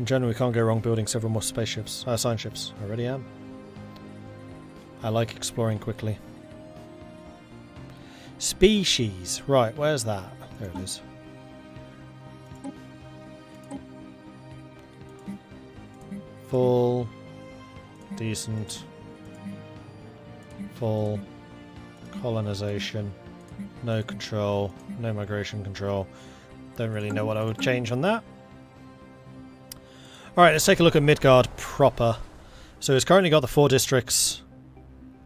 In general, we can't go wrong building several more spaceships. Science ships. I already am. I like exploring quickly. Species. Right, where's that? There it is. Full. Decent. Full. Colonization. No control. No migration control. Don't really know what I would change on that. Alright, let's take a look at Midgard proper. So it's currently got the 4 districts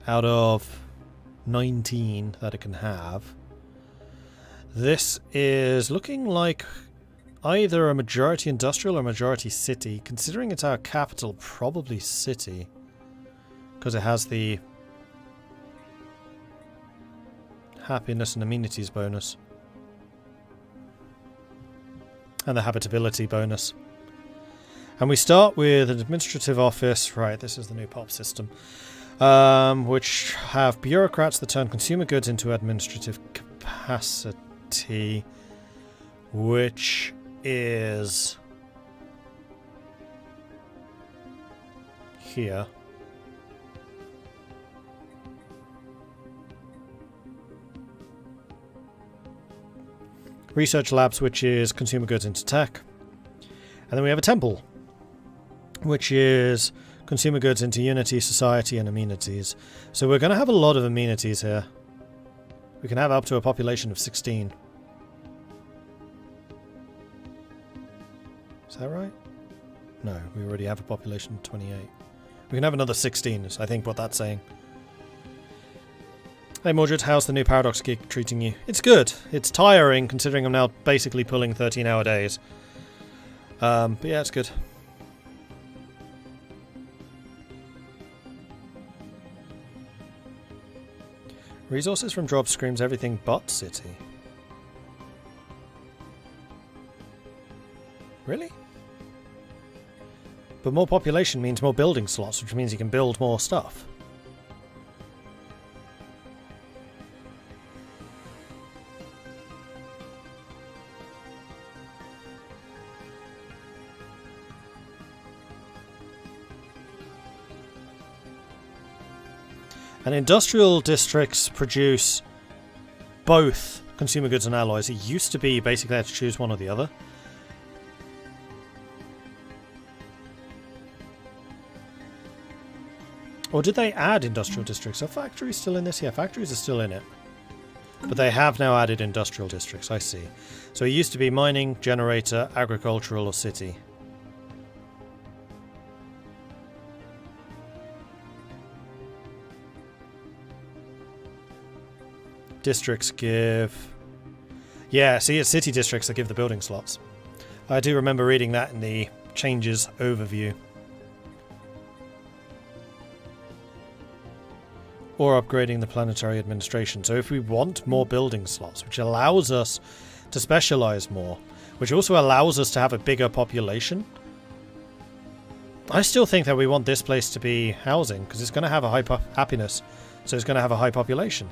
out of 19 that it can have. This is looking like either a majority industrial or majority city. Considering it's our capital, probably city. Because it has the happiness and amenities bonus. And the habitability bonus. And we start with an administrative office. Right, this is the new pop system. Which have bureaucrats that turn consumer goods into administrative capacity. Which is here. Research labs, which is consumer goods into tech. And then we have a temple, which is consumer goods into unity, society, and amenities. So we're going to have a lot of amenities here. We can have up to a population of 16. Is that right? No, we already have a population of 28. We can have another 16, is I think what that's saying. Hey Mordred, how's the new Paradox gig treating you? It's good. It's tiring, considering I'm now basically pulling 13-hour days. But yeah, it's good. Resources from drops screams everything but city. Really? But more population means more building slots, which means you can build more stuff. And industrial districts produce both consumer goods and alloys. It used to be basically I had to choose one or the other. Or did they add industrial districts? Are factories still in this? Yeah, factories are still in it. But they have now added industrial districts, I see. So it used to be mining, generator, agricultural, or city. Districts give... Yeah, see, it's city districts that give the building slots. I do remember reading that in the changes overview. Or upgrading the planetary administration. So if we want more building slots, which allows us to specialize more, which also allows us to have a bigger population, I still think that we want this place to be housing, because it's going to have a high happiness, so it's going to have a high population.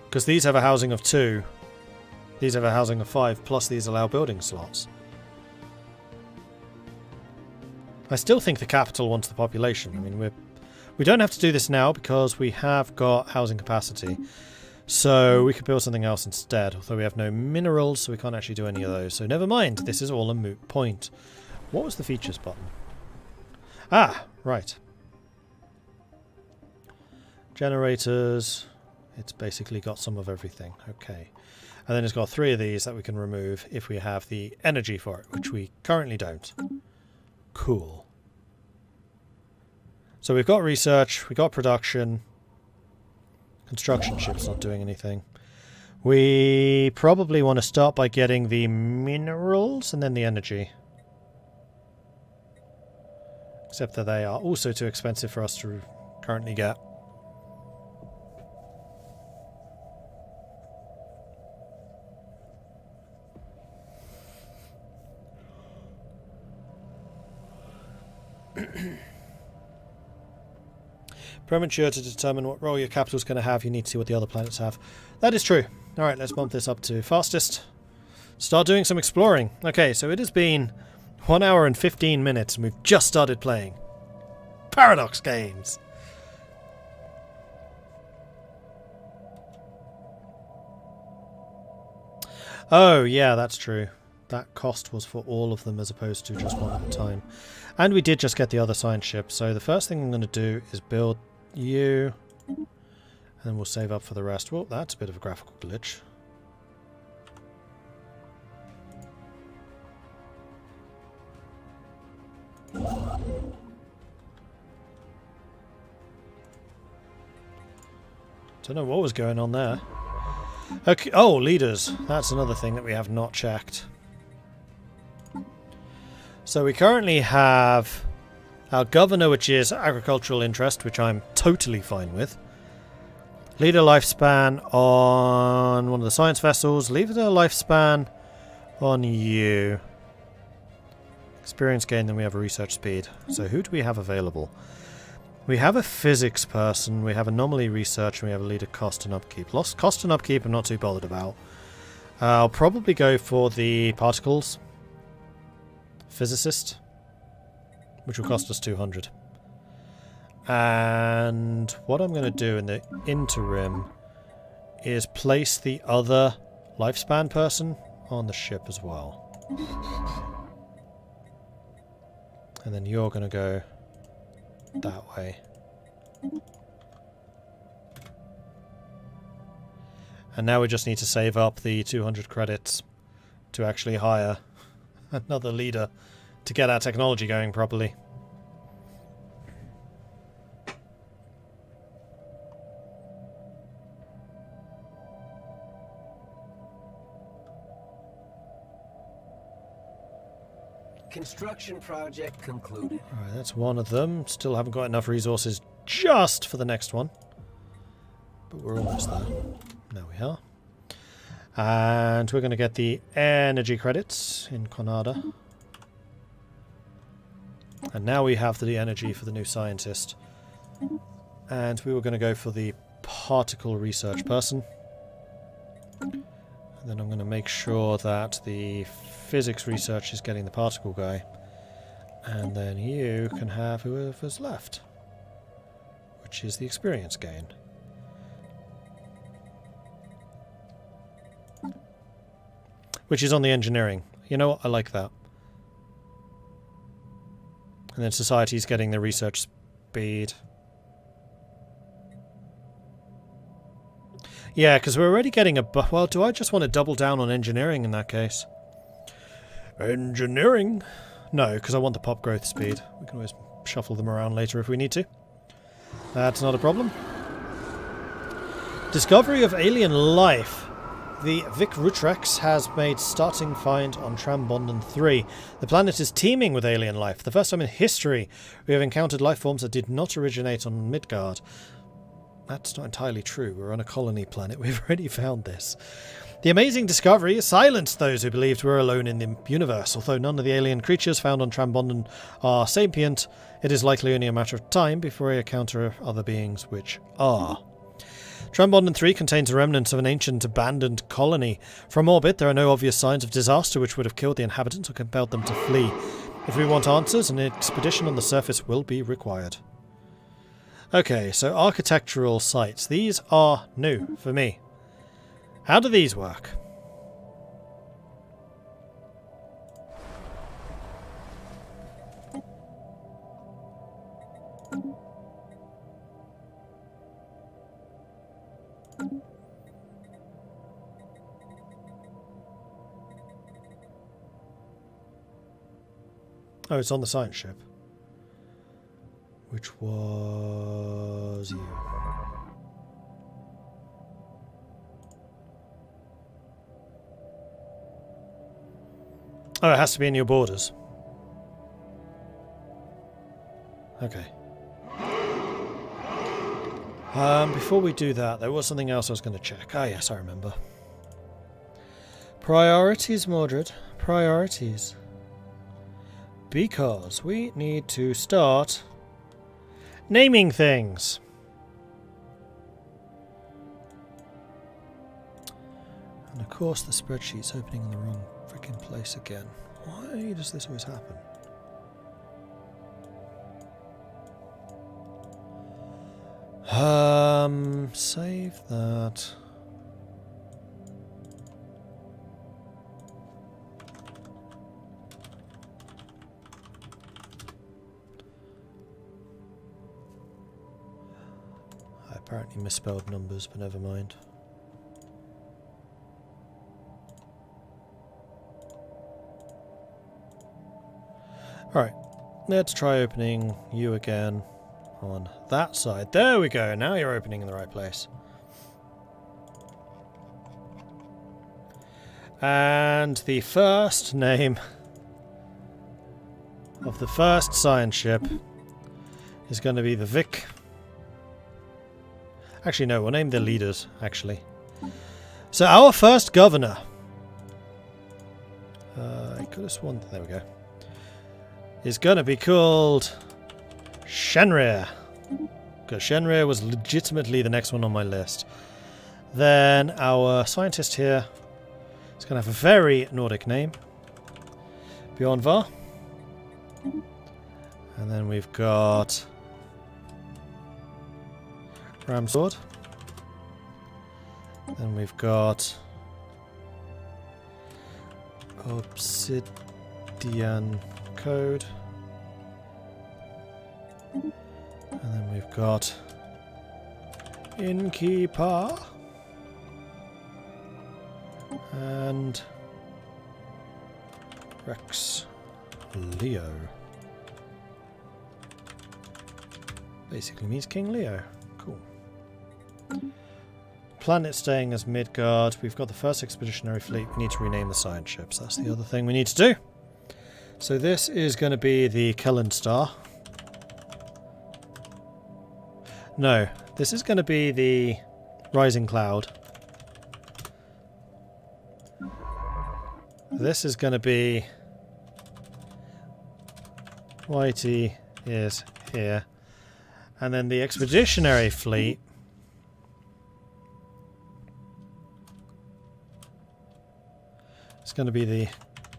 Because these have a housing of 2, these have a housing of 5, plus these allow building slots. I still think the capital wants the population. I mean, we don't have to do this now because we have got housing capacity. So we could build something else instead, although we have no minerals, so we can't actually do any of those. So never mind, this is all a moot point. What was the features button? Ah, right. Generators. It's basically got some of everything. Okay. And then it's got 3 of these that we can remove if we have the energy for it, which we currently don't. Cool. So we've got research, we've got production. Construction ship's not doing anything. We probably want to start by getting the minerals and then the energy. Except that they are also too expensive for us to currently get. Premature to determine what role your capital is going to have. You need to see what the other planets have. That is true. Alright, let's bump this up to fastest. Start doing some exploring. Okay, so it has been 1 hour and 15 minutes and we've just started playing. Paradox games! Oh, yeah, that's true. That cost was for all of them as opposed to just one at a time. And we did just get the other science ship, so the first thing I'm going to do is build you, and then we'll save up for the rest. Well, that's a bit of a graphical glitch. Don't know what was going on there. Okay. Oh, leaders. That's another thing that we have not checked. So we currently have our governor, which is agricultural interest, which I'm totally fine with. Leader lifespan on one of the science vessels. Leader lifespan on you. Experience gain, then we have a research speed. So who do we have available? We have a physics person, we have anomaly research, and we have a leader cost and upkeep. Lost cost and upkeep I'm not too bothered about. I'll probably go for the particles physicist, which will cost us 200. And what I'm going to do in the interim is place the other lifespan person on the ship as well. And then you're going to go that way. And now we just need to save up the 200 credits to actually hire another leader to get our technology going properly. Construction project concluded. Alright, that's one of them. Still haven't got enough resources just for the next one. But we're almost there. There we are. And we're going to get the energy credits in Conada. And now we have the energy for the new scientist. And we were going to go for the particle research person. And then I'm going to make sure that the physics research is getting the particle guy. And then you can have whoever's left, which is the experience gain. Which is on the engineering. You know what? I like that. And then society's getting the research speed. Yeah, because we're already getting a... Well, do I just want to double down on engineering in that case? Engineering? No, because I want the pop growth speed. We can always shuffle them around later if we need to. That's not a problem. Discovery of alien life. The Vic Rutrex has made starting find on Trambonden 3. The planet is teeming with alien life. The first time in history we have encountered life forms that did not originate on Midgard. That's not entirely true. We're on a colony planet. We've already found this. The amazing discovery has silenced those who believed we're alone in the universe. Although none of the alien creatures found on Trambonden are sapient, it is likely only a matter of time before we encounter other beings which are. Trambonden 3 contains remnants of an ancient abandoned colony. From orbit, there are no obvious signs of disaster which would have killed the inhabitants or compelled them to flee. If we want answers, an expedition on the surface will be required. Okay, so architectural sites. These are new for me. How do these work? Oh, it's on the science ship. Which was you. Oh, it has to be in your borders. Okay. Before we do that, there was something else I was going to check. Ah, yes, I remember. Priorities, Mordred. Priorities. Because we need to start naming things. And of course the spreadsheet's opening in the wrong freaking place again. Why does this always happen? Save that. I apparently misspelled numbers, but never mind. Alright, let's try opening you again on that side. There we go, now you're opening in the right place. And the first name of the first science ship is going to be the Vic. Actually, no, we'll name the leaders, actually. So, our first governor. I could have sworn... There we go. Is going to be called Shenrir. Because Shenrir was legitimately the next one on my list. Then our scientist here is going to have a very Nordic name. Bjornvar. And then we've got Ramsword. Then we've got Obsidian Code. And then we've got Innkeeper. And Rex Leo. Basically means King Leo. Cool. Planet staying as Midgard. We've got the first expeditionary fleet. We need to rename the science ships. That's the other thing we need to do. So this is going to be the Kellen Star. No, this is going to be the Rising Cloud. This is going to be... Whitey is here. And then the expeditionary fleet... It's going to be the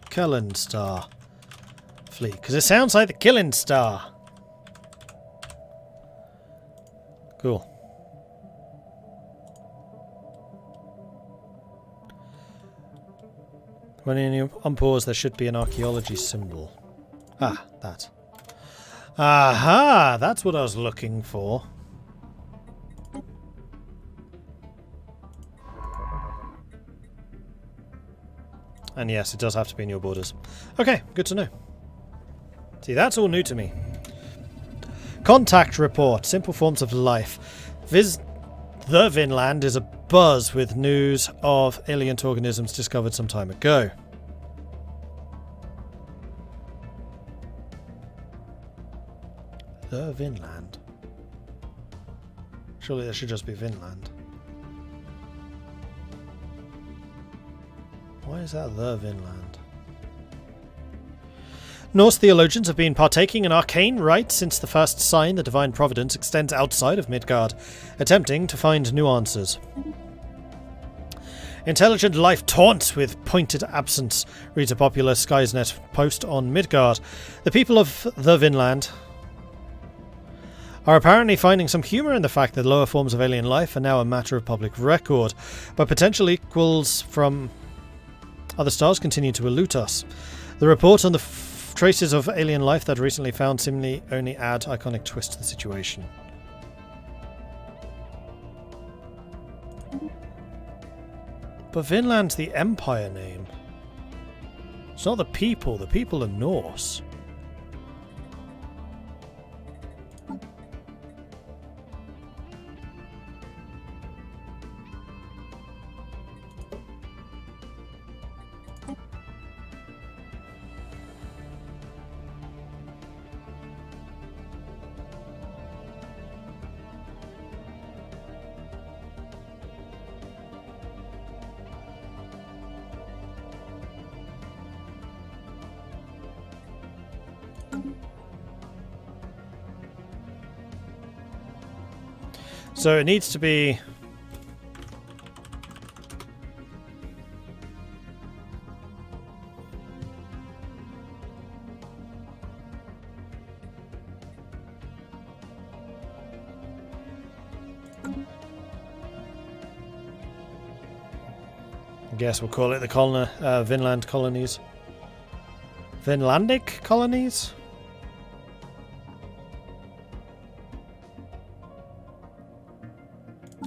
Kellen Star fleet. Because it sounds like the Killing Star. Cool. When you unpause, there should be an archaeology symbol. Ah, that. Aha! That's what I was looking for. And yes, it does have to be in your borders. Okay, good to know. See, that's all new to me. Contact report. Simple forms of life. The Vinland is abuzz with news of alien organisms discovered some time ago. The Vinland. Surely there should just be Vinland. Why is that the Vinland? Norse theologians have been partaking in arcane rites since the first sign the divine providence extends outside of Midgard, attempting to find new answers. Intelligent life taunts with pointed absence, reads a popular Skysnet post on Midgard. The people of the Vinland are apparently finding some humour in the fact that lower forms of alien life are now a matter of public record, but potential equals from other stars continue to elude us. The report on the traces of alien life that recently found seemingly only add iconic twist to the situation. But Vinland's the empire name. It's not the people are Norse. So it needs to be guess we'll call it the Vinland Colonies. Vinlandic Colonies?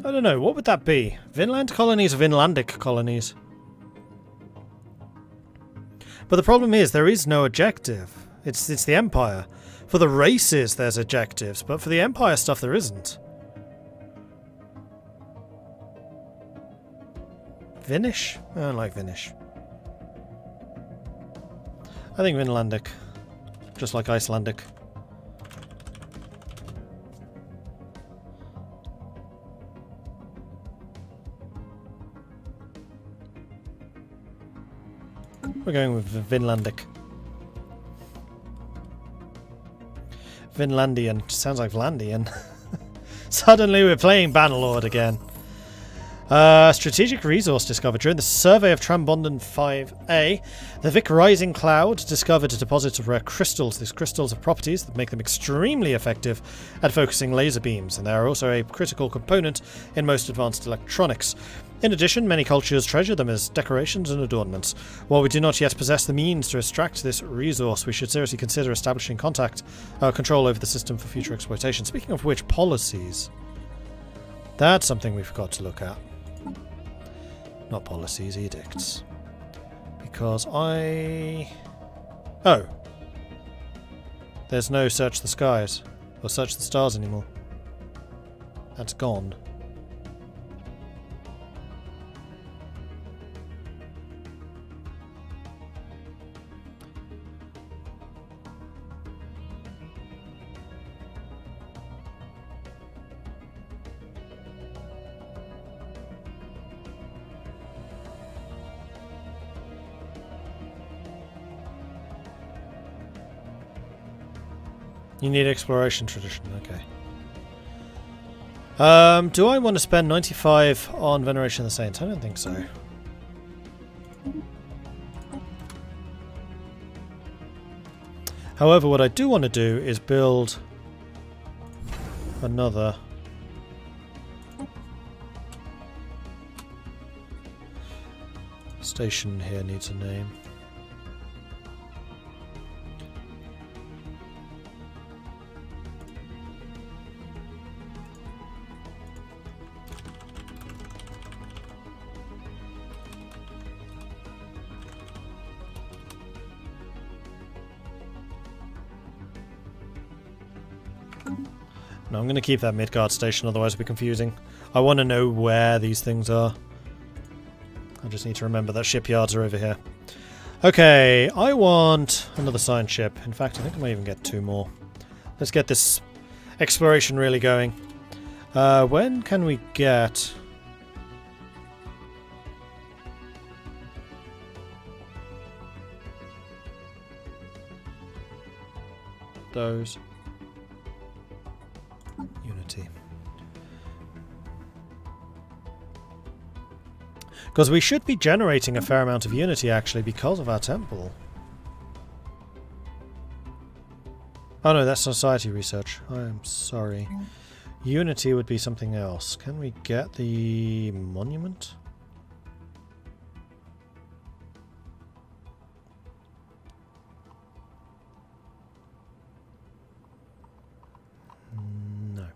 I don't know, what would that be? Vinland Colonies or Vinlandic Colonies? But the problem is, there is no objective. It's the Empire. For the races, there's objectives, but for the Empire stuff, there isn't. Vinish? I don't like Vinish. I think Vinlandic. Just like Icelandic. We're going with Vinlandic. Vinlandian. Sounds like Vlandian. Suddenly we're playing Bannerlord again. Strategic resource discovered. During the survey of Trambondon 5A, the Vic Rising Cloud discovered a deposit of rare crystals. These crystals have properties that make them extremely effective at focusing laser beams, and they are also a critical component in most advanced electronics. In addition, many cultures treasure them as decorations and adornments. While we do not yet possess the means to extract this resource, we should seriously consider establishing control over the system for future exploitation. Speaking of which, policies. That's something we forgot to look at. Not policies, edicts. Because oh! There's no search the skies, or search the stars anymore. That's gone. You need exploration tradition, okay. Do I want to spend 95 on Veneration of the Saints? I don't think so. However, what I do want to do is build another station here. Needs a name. No, I'm going to keep that Midgard station, otherwise it'll be confusing. I want to know where these things are. I just need to remember that shipyards are over here. Okay, I want another science ship. In fact, I think I might even get 2 more. Let's get this exploration really going. When can we get... those? Unity. Because we should be generating a fair amount of Unity actually because of our temple. Oh no, that's society research. I am sorry. Unity would be something else. Can we get the monument? No.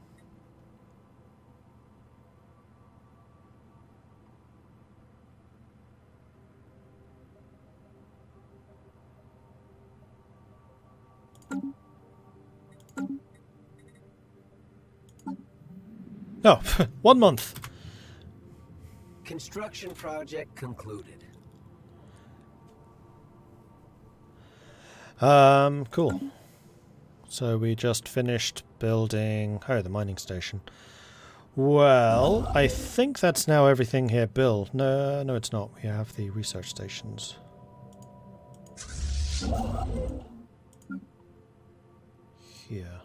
Oh, 1 month. Construction project concluded. Cool. So we just finished building... oh, the mining station. Well, I think that's now everything here built. No, no, it's not. We have the research stations. Here.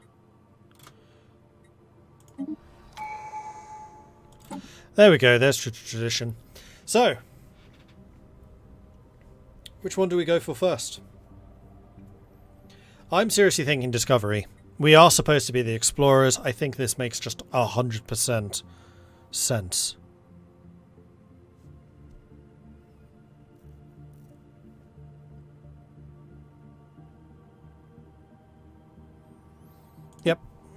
There we go, there's tradition. So, which one do we go for first? I'm seriously thinking Discovery. We are supposed to be the explorers. I think this makes just 100% sense.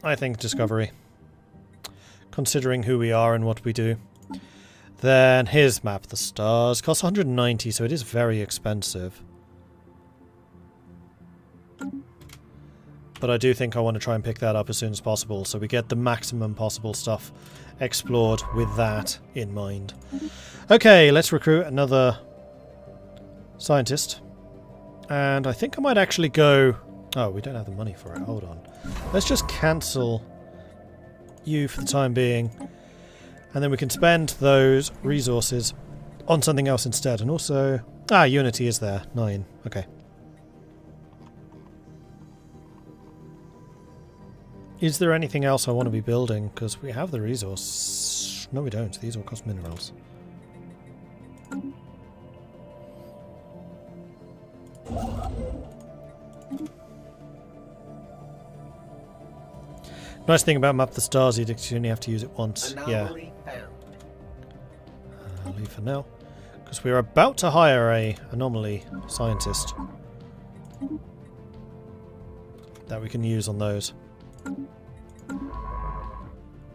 I think discovery. Considering who we are and what we do. Then his map, the stars, costs 190, so it is very expensive. But I do think I want to try and pick that up as soon as possible, so we get the maximum possible stuff explored with that in mind. Okay, let's recruit another scientist. And I think I might actually go... Oh, we don't have the money for it. Hold on. Let's just cancel you for the time being. And then we can spend those resources on something else instead. And also... Ah, Unity is there. 9. Okay. Is there anything else I want to be building? Because we have the resource. No, we don't. These all cost minerals. Nice thing about Map the Stars, you only have to use it once. Anomaly Yeah. Leave for now. Because we're about to hire a anomaly scientist that we can use on those.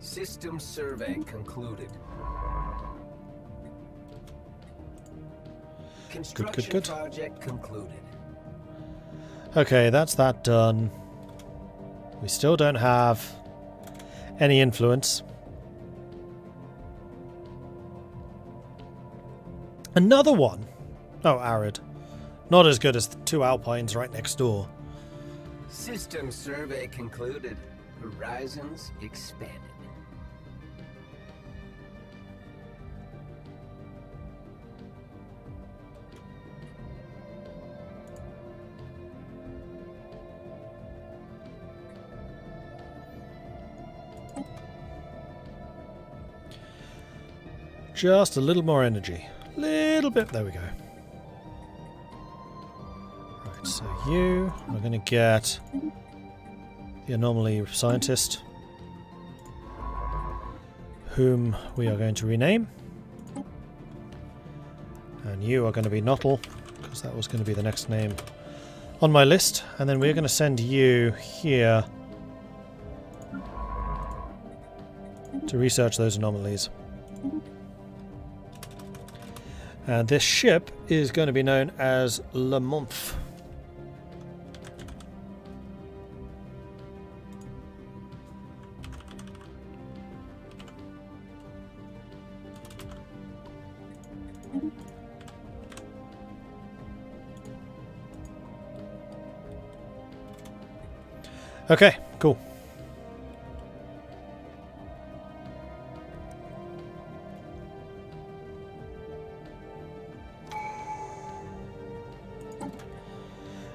System survey concluded. Construction Good. project concluded. Okay, that's that done. We still don't have any influence. Another one! Oh, arid. Not as good as the 2 alpines right next door. System survey concluded. Horizons expanded. Just a little more energy. Little bit. There we go. Right, so you are going to get the anomaly scientist, whom we are going to rename. And you are going to be Nottle, because that was going to be the next name on my list. And then we're going to send you here to research those anomalies. And this ship is going to be known as Le Month. Okay, cool.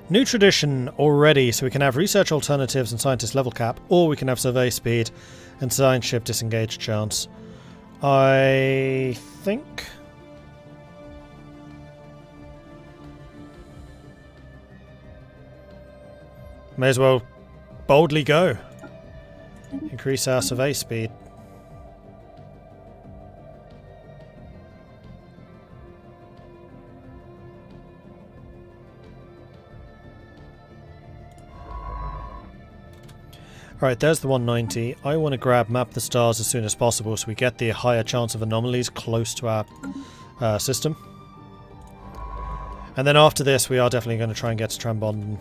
New tradition already, so we can have research alternatives and scientist level cap, or we can have survey speed and science ship disengage chance. I think... may as well boldly go. Increase our survey speed. Right, there's the 190. I want to grab Map the Stars as soon as possible so we get the higher chance of anomalies close to our system. And then after this, we are definitely going to try and get to Trambondon.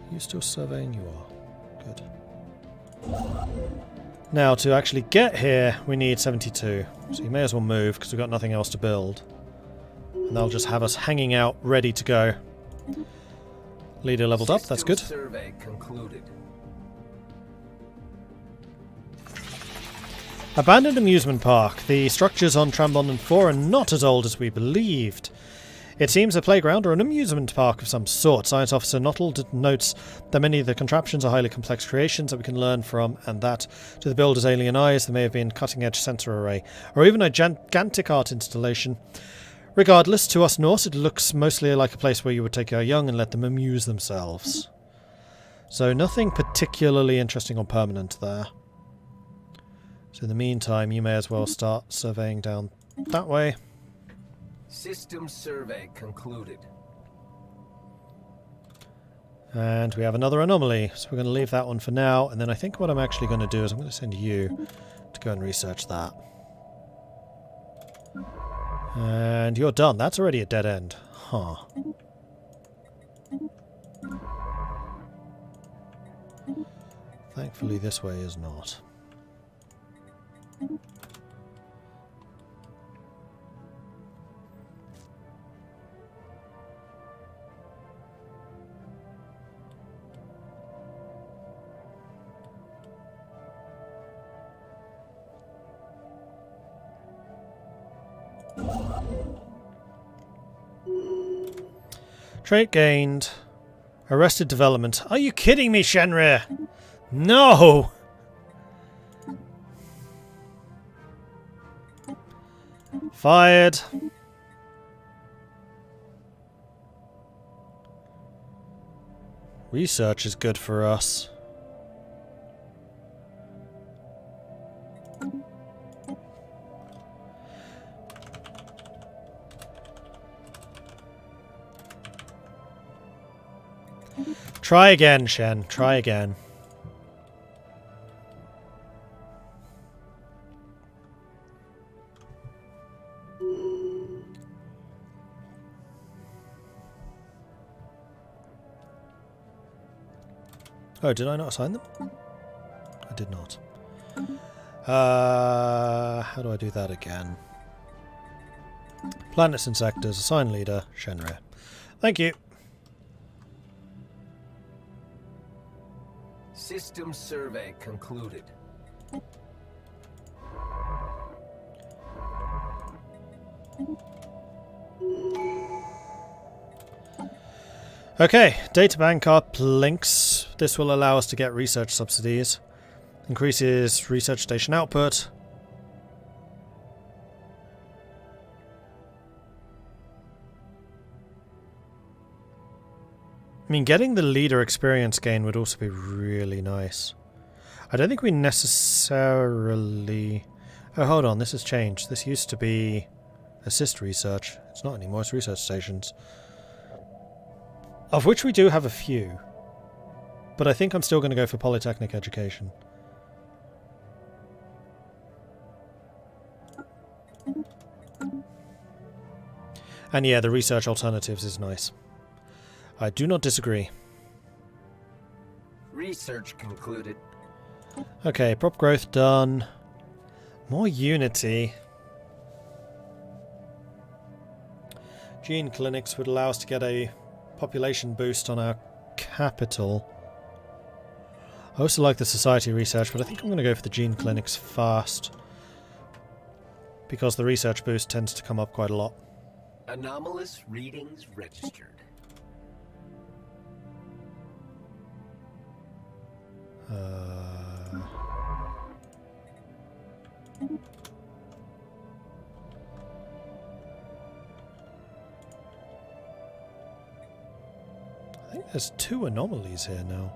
Are you still surveying? You are. Good. Now, to actually get here, we need 72. So you may as well move, because we've got nothing else to build. And they'll just have us hanging out, ready to go. Leader leveled up, that's good. Survey concluded. Abandoned amusement park. The structures on Trambondon 4 are not as old as we believed. It seems a playground or an amusement park of some sort. Science Officer Nottle notes that many of the contraptions are highly complex creations that we can learn from, and that, to the builder's alien eyes, there may have been cutting-edge sensor array, or even a gigantic art installation. Regardless, to us Norse, it looks mostly like a place where you would take your young and let them amuse themselves. So nothing particularly interesting or permanent there. So in the meantime, you may as well start surveying down that way. System survey concluded. And we have another anomaly, so we're going to leave that one for now, and then I think what I'm actually going to do is I'm going to send you to go and research that. And you're done. That's already a dead end. Huh. Thankfully this way is not. Trait gained. Arrested development. Are you kidding me, Shenrir? No! Fired. Research is good for us. Try again, Shen. Try again. Oh, did I not assign them? I did not. How do I do that again? Planets and sectors. Assign leader. Shenrir. Thank you. System survey concluded. Okay, databank uplinks. This will allow us to get research subsidies. Increases research station output. I mean, getting the leader experience gain would also be really nice. I don't think we necessarily... Oh, hold on, this has changed. This used to be assist research. It's not anymore, it's research stations. Of which we do have a few. But I think I'm still going to go for polytechnic education. And yeah, the research alternatives is nice. I do not disagree. Research concluded. Okay, prop growth done. More unity. Gene clinics would allow us to get a population boost on our capital. I also like the society research, but I think I'm going to go for the gene clinics first. Because the research boost tends to come up quite a lot. Anomalous readings registered. I think there's 2 anomalies here now.